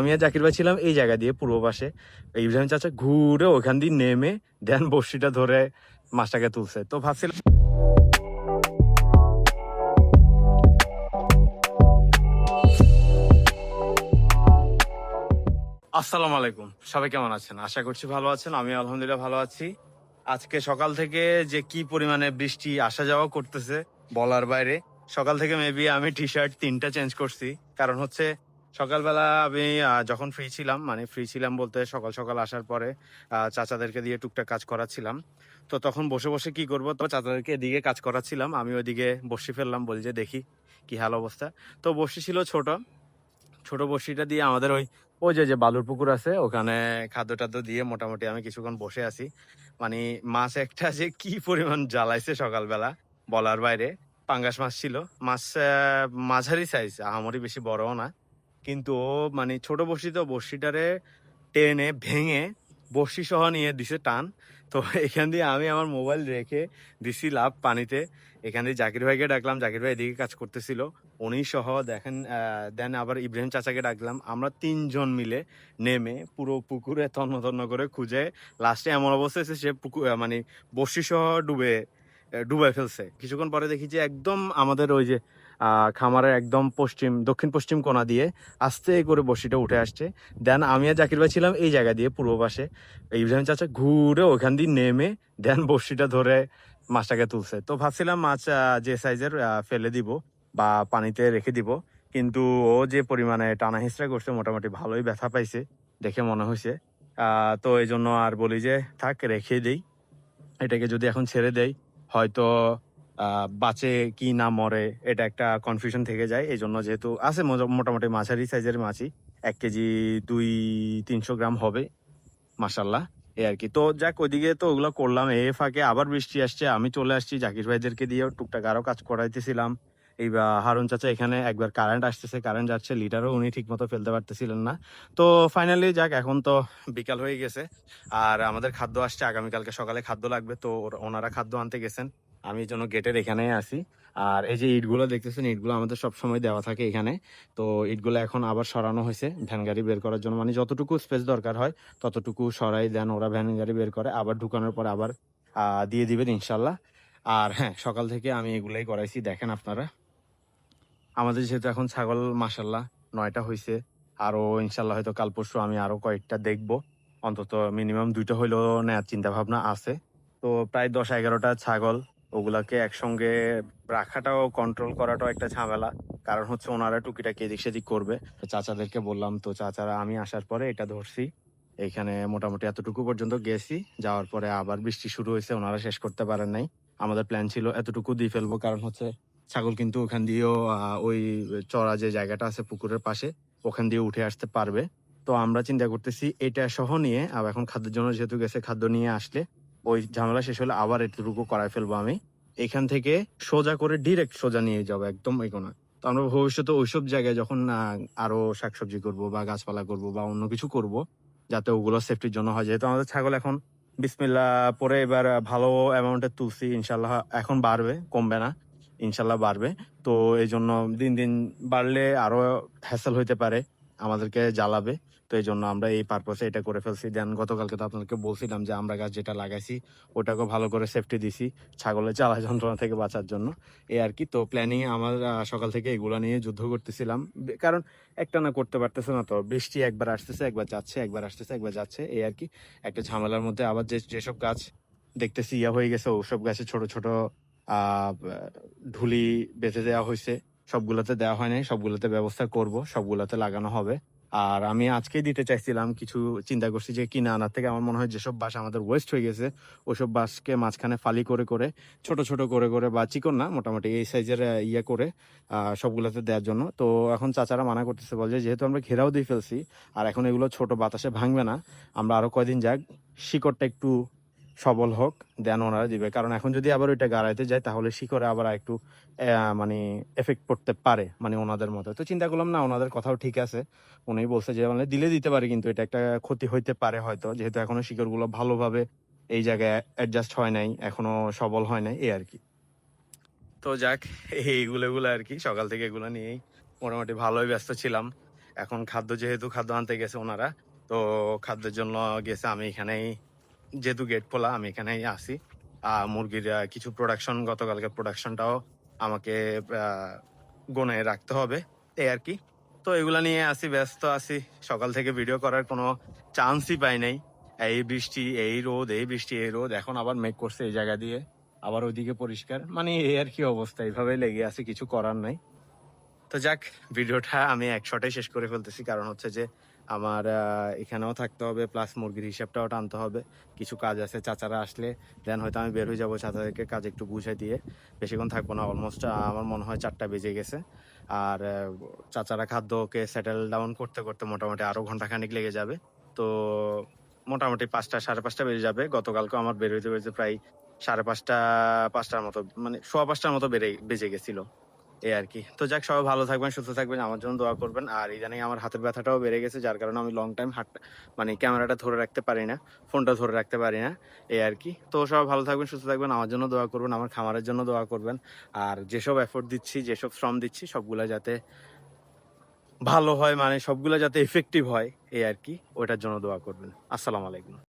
আমি আর জাকির ভাই ছিলাম এই জায়গা দিয়ে পূর্ব পাশে। ইব্রাহিম চাচা ঘুরে ওখান দিয়ে নেমে দেন বড়শিটা ধরে মাছটাকে তুলছে। তো ভাবছিলাম আসসালামু আলাইকুম, সবাই কেমন আছেন? আশা করছি ভালো আছেন। আমি আলহামদুলিল্লাহ ভালো আছি। আজকে সকাল থেকে যে কি পরিমাণে বৃষ্টি আসা যাওয়া করতেছে বলার বাইরে। সকাল থেকে মেবি আমি টি শার্ট 3টা চেঞ্জ করছি। কারণ হচ্ছে সকালবেলা আমি যখন ফ্রি ছিলাম বলতে সকাল সকাল আসার পরে চাচাদেরকে দিয়ে টুকটাক কাজ করাচ্ছিলাম। তো তখন বসে বসে কি করবো, তো চাচাদেরকে এদিকে কাজ করাচ্ছিলাম, আমি ওইদিকে বসি ফেললাম, বলি যে দেখি কি হাল অবস্থা। তো বসি ছিল ছোট ছোট বড়শিটা দিয়ে আমাদের ওই ওই যে যে বালুর পুকুর আছে ওখানে খাদ্য টাদ্য দিয়ে মোটামুটি আমি কিছুক্ষণ বসে আছি। মানে মাছ একটা যে কি পরিমাণ জ্বালাইছে সকালবেলা বলার বাইরে। পাঙ্গাস মাছ ছিল, মাছ মাঝারি সাইজ, আহামরি বেশি বড়ও না। কিন্তু ও মানে ছোট বড়শি তো বড়শিটারে টেনে ভেঙে বড়শি সহ নিয়ে দিছে টান। তো এখান দিয়ে আমি আমার মোবাইল রেখে দিছি লাভ পানিতে। এখান দিয়ে জাকির ভাইকে ডাকলাম, জাকির ভাই এদিকে কাজ করতেছিল, উনি সহ দেখেন। দেন আবার ইব্রাহিম চাচাকে ডাকলাম, আমরা 3জন মিলে নেমে পুরো পুকুরে তন্ন তন্ন করে খুঁজে লাস্টে এমন অবস্থা হয়েছে সে পুকুর মানে বড়শি সহ ডুবে ফেলছে। কিছুক্ষণ পরে দেখি যে একদম আমাদের ওই যে খামারের একদম দক্ষিণ পশ্চিম কোণা দিয়ে আস্তে করে বড়শিটা উঠে আসছে। দেন আমি আর জাকির ভাই ছিলাম এই জায়গা দিয়ে পূর্ব পাশে। ইব্রাহিম চাচা ঘুরে ওখান দিয়ে নেমে দেন বড়শিটা ধরে মাছটাকে তুলছে। তো ভাবছিলাম মাছ যে সাইজের ফেলে দিব বা পানিতে রেখে দিব, কিন্তু ও যে পরিমাণে টানা হিঁচড়া করছে মোটামুটি ভালোই ব্যথা পাইছে দেখে মনে হয়েছে। তো এই জন্য আর বলি যে থাক, রেখে দেই। এটাকে যদি এখন ছেড়ে দেই হয়তো বাঁচে কি না মরে এটা একটা কনফিউশন থেকে যায়। এই জন্য যেহেতু আছে মোটামুটি মাঝারি সাইজের মাছই, 1 কেজি 200-300 গ্রাম হবে মাসাল্লাহ, এই আর কি। তো যাক, ওইদিকে তো ওগুলো করলাম, এ ফাঁকে আবার বৃষ্টি আসছে, আমি চলে আসছি জাকির ভাইদেরকে দিয়ে টুকটাক আরো কাজ করাইতেছিলাম। হারুন চাচা এখানে একবার কারেন্ট আসতেছে কারেন্ট যাচ্ছে, লিটারও উনি ঠিক মতো ফেলতে পারতেছিলেন না। তো ফাইনালি যাক, এখন তো বিকাল হয়ে গেছে আর আমাদের খাদ্য আসছে, আগামীকালকে সকালে খাদ্য লাগবে। তো ওনারা খাদ্য আনতে গেছেন, আমি এই জন্য গেটের এখানে আছি। আর এই যে ইটগুলো দেখতেছেন, ইটগুলো আমাদের সব সময় দেওয়া থাকে এখানে। তো ইটগুলো এখন আবার সরানো হয়েছে ভ্যান গাড়ি বের করার জন্য, মানে যতটুকু স্পেস দরকার হয় ততটুকু সরাই দেন ওরা, ভ্যান গাড়ি বের করে আবার ঢুকানোর পর আবার দিয়ে দিবেন ইনশাল্লাহ। আর হ্যাঁ, সকাল থেকে আমি এগুলাই করাইছি, দেখেন আপনারা। আমাদের যেহেতু এখন ছাগল মাসাল্লাহ 9টা হয়েছে, আরো ইনশাল্লাহ হয়তো কাল পরশু আমি আরো কয়েকটা দেখবো, অন্তত মিনিমাম 2টা হইলেও নেওয়ার চিন্তা ভাবনা আছে। তো প্রায় 10-11টা ছাগল, ওগুলাকে একসঙ্গে রাখাটাও কন্ট্রোল করাটাও একটা ঝামেলা। কারণ হচ্ছে ওনারা টুকিটাকি এদিক সেদিক করবে। তো চাচাদেরকে বললাম, তো চাচারা আমি আসার পরে এটা ধরছি, এইখানে মোটামুটি এতটুকু পর্যন্ত গেছি। যাওয়ার পরে আবার বৃষ্টি শুরু হয়েছে, ওনারা শেষ করতে পারেন নাই। আমাদের প্ল্যান ছিল এতটুকু দিয়ে ফেলবো, কারণ হচ্ছে ছাগল কিন্তু ওখান দিয়েও ওই চড়া যে জায়গাটা আছে পুকুরের পাশে ওখান দিয়ে উঠে আসতে পারবে। তো আমরা চিন্তা করতেছি এটা সহ নিয়ে আবার, এখন খাদ্যের জন্য যেহেতু গেছে, খাদ্য নিয়ে আসলে ওই ঝামেলা শেষ হলে আবার এতটুকু করায় ফেলবো আমি। এখান থেকে সোজা করে ডিরেক্ট সোজা নিয়ে যাবো একদম এগোনা। তো আমরা ভবিষ্যতে ওইসব জায়গায় যখন আরো শাকসবজি করব বা গাছপালা করব বা অন্য কিছু করব, যাতে ওগুলো সেফটির জন্য হয়। যেহেতু আমাদের ছাগল এখন বিসমিল্লাহ পরে এবার ভালো অ্যামাউন্টের তুলছি, ইনশাল্লাহ এখন বাড়বে, কমবে না, ইনশাল্লাহ বাড়বে। তো এই জন্য দিন দিন বাড়লে আরো হ্যাসেল হইতে পারে, আমাদেরকে জ্বালাবে। তো এই জন্য আমরা এই পারপাসে এটা করে ফেলছি। দেন গতকালকে তো আপনাদেরকে বলছিলাম যে আমরা গাছ যেটা লাগাইছি ওটাকেও ভালো করে সেফটি দিছি ছাগলের জ্বালা যন্ত্রণা থেকে বাঁচার জন্য, এই আর কি। তো প্ল্যানিং আমার সকাল থেকে এগুলো নিয়ে যুদ্ধ করতেছিলাম, কারণ একটা না করতে পারতেছে না। তো বৃষ্টি একবার আসতেছে একবার যাচ্ছে, একবার আসতেছে একবার যাচ্ছে, এই আর কি। একটা ঝামেলার মধ্যে আবার যেসব গাছ দেখতেছি ইয়া হয়ে গেছে, ওসব গাছে ছোট ছোট আহ ঢুলি বেঁধে দেওয়া হয়েছে। সবগুলোতে দেওয়া হয় নাই, সবগুলোতে ব্যবস্থা করব, সবগুলোতে লাগানো হবে। আর আমি আজকেই দিতে চাইছিলাম, কিছু চিন্তা করছি যে কিনা আনার থেকে আমার মনে হয় যেসব বাঁশ আমাদের ওয়েস্ট হয়ে গেছে ওসব বাঁশকে মাঝখানে ফালি করে করে ছোট ছোট করে করে, বা চিকন না মোটামুটি এই সাইজের ইয়ে করে সবগুলোতে দেওয়ার জন্য। তো এখন চাচারা মানা করতেছে, বলছে যেহেতু আমরা ঘেরাও দিয়ে ফেলছি আর এখন এগুলো ছোট বাতাসে ভাঙবে না, আমরা আরো কয়দিন যাক, শিকড়টা একটু সবল হোক, দেন ওনারা দিবে। কারণ এখন যদি আবার ওইটা গাড়াইতে যায় তাহলে শিকড়ে আবার একটু মানে এফেক্ট পড়তে পারে, মানে ওনাদের মতো। তো চিন্তা করলাম না, ওনাদের কথাও ঠিক আছে। উনি বলছে যে মানে দিলে দিতে পারে, কিন্তু এটা একটা ক্ষতি হইতে পারে হয়তো, যেহেতু এখনো শিকড়গুলো ভালোভাবে এই জায়গায় অ্যাডজাস্ট হয় নাই, এখনো সবল হয় নাই, এই আর কি। তো যাক, এইগুলো আর কি, সকাল থেকে এগুলো নিয়েই মোটামুটি ভালোই ব্যস্ত ছিলাম। এখন খাদ্য যেহেতু খাদ্য আনতে গেছে ওনারা, তো খাদ্যের জন্য গেছে, আমি এখানেই যেহেতু গেট খোলা আমি এখানেই আসি। মুরগির কিছু প্রোডাকশন, গতকালকে প্রোডাকশনটাও আমাকে গুনে রাখতে হবে, এই আর কি। তো এগুলা নিয়ে আসি, ব্যস্ত আছি। সকাল থেকে ভিডিও করার কোনো চান্সই পাই নাই। এই বৃষ্টি, এই রোদ, এই বৃষ্টি, এই রোদ, এখন আবার মেঘ করছে এই জায়গা দিয়ে, আবার ওইদিকে পরিষ্কার, মানে এই আর কি অবস্থা। এইভাবে লেগে আছে, কিছু করার নাই। তো যাক, ভিডিওটা আমি এক শটে শেষ করে ফেলতেছি, কারণ হচ্ছে যে আমার এখানেও থাকতে হবে, প্লাস মুরগির হিসাবটাও টানতে হবে। কিছু কাজ আছে, চাচারা আসলে দেন হয়তো আমি বের হয়ে যাবো, চাচাদেরকে কাজ একটু বুঝাই দিয়ে। বেশিক্ষণ থাকবো না, অলমোস্ট আমার মনে হয় 4টা বেজে গেছে। আর চাচারা খাদ্যকে সেটেল ডাউন করতে করতে মোটামুটি আরও ঘন্টাখানিক লেগে যাবে। তো মোটামুটি 5টা, 5:30 বেজে যাবে। গতকালকে আমার বের হইতে বেরোতে প্রায় 5:30, 5টার মতো, মানে 5:15টার মতো বেজে গেছিল, এই আর কি। তো যাক, সবাই ভালো থাকবেন, সুস্থ থাকবেন, আমার জন্য দোয়া করবেন। আর ইদানিং আমার হাতের ব্যথাটাও বেড়ে গেছে, যার কারণে আমি লং টাইম মানে ক্যামেরাটা ধরে রাখতে পারি না, ফোনটা ধরে রাখতে পারি না, এই আর কি। তো সবাই ভালো থাকবেন, সুস্থ থাকবেন, আমার জন্য দোয়া করবেন, আমার খামারের জন্য দোয়া করবেন। আর যেসব এফোর্ট দিচ্ছি, যেসব শ্রম দিচ্ছি, সবগুলা যাতে ভালো হয়, মানে সবগুলা যাতে ইফেক্টিভ হয়, এই আর কি, ওইটার জন্য দোয়া করবেন। আসসালামু আলাইকুম।